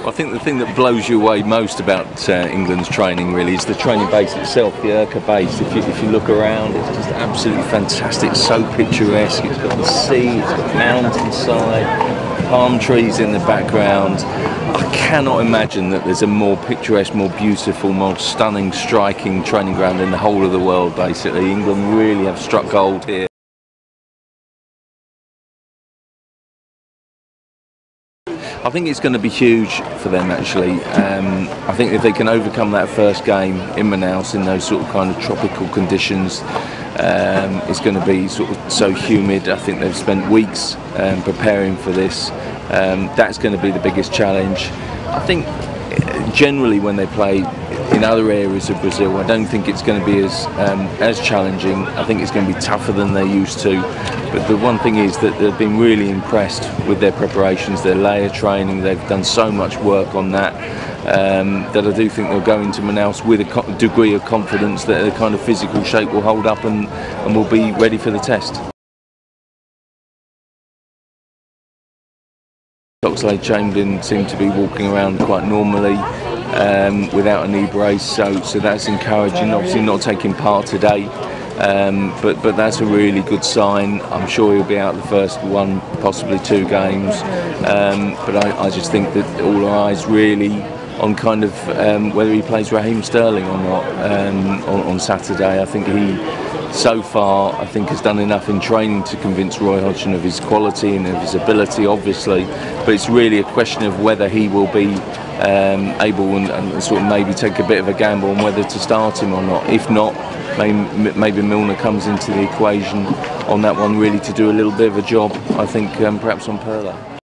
I think the thing that blows you away most about England's training really is the training base itself, the Urca base. If you look around, it's just absolutely fantastic, so picturesque. It's got the sea, it's got mountainside, palm trees in the background. I cannot imagine that there's a more picturesque, more beautiful, more stunning, striking training ground in the whole of the world, basically. England really have struck gold here. I think it's going to be huge for them actually. I think if they can overcome that first game in Manaus in those sort of kind of tropical conditions, it's going to be sort of so humid. I think they've spent weeks preparing for this. That's going to be the biggest challenge. I think generally when they play in other areas of Brazil, I don't think it's going to be as challenging. I think it's going to be tougher than they're used to. But the one thing is that they've been really impressed with their preparations, their layer training. They've done so much work on that that I do think they'll go into Manaus with a degree of confidence that their kind of physical shape will hold up and will be ready for the test. Oxlade-Chamberlain seemed to be walking around quite normally without a knee brace, so that's encouraging. Obviously not taking part today, but that's a really good sign. I'm sure he'll be out the first one, possibly 2 games, but I just think that all our eyes really on kind of whether he plays Raheem Sterling or not on Saturday. I think he, so far, I think has done enough in training to convince Roy Hodgson of his quality and of his ability, obviously, but it's really a question of whether he will be able and sort of maybe take a bit of a gamble on whether to start him or not. If not, maybe Milner comes into the equation on that one really to do a little bit of a job, I think, perhaps on Perla.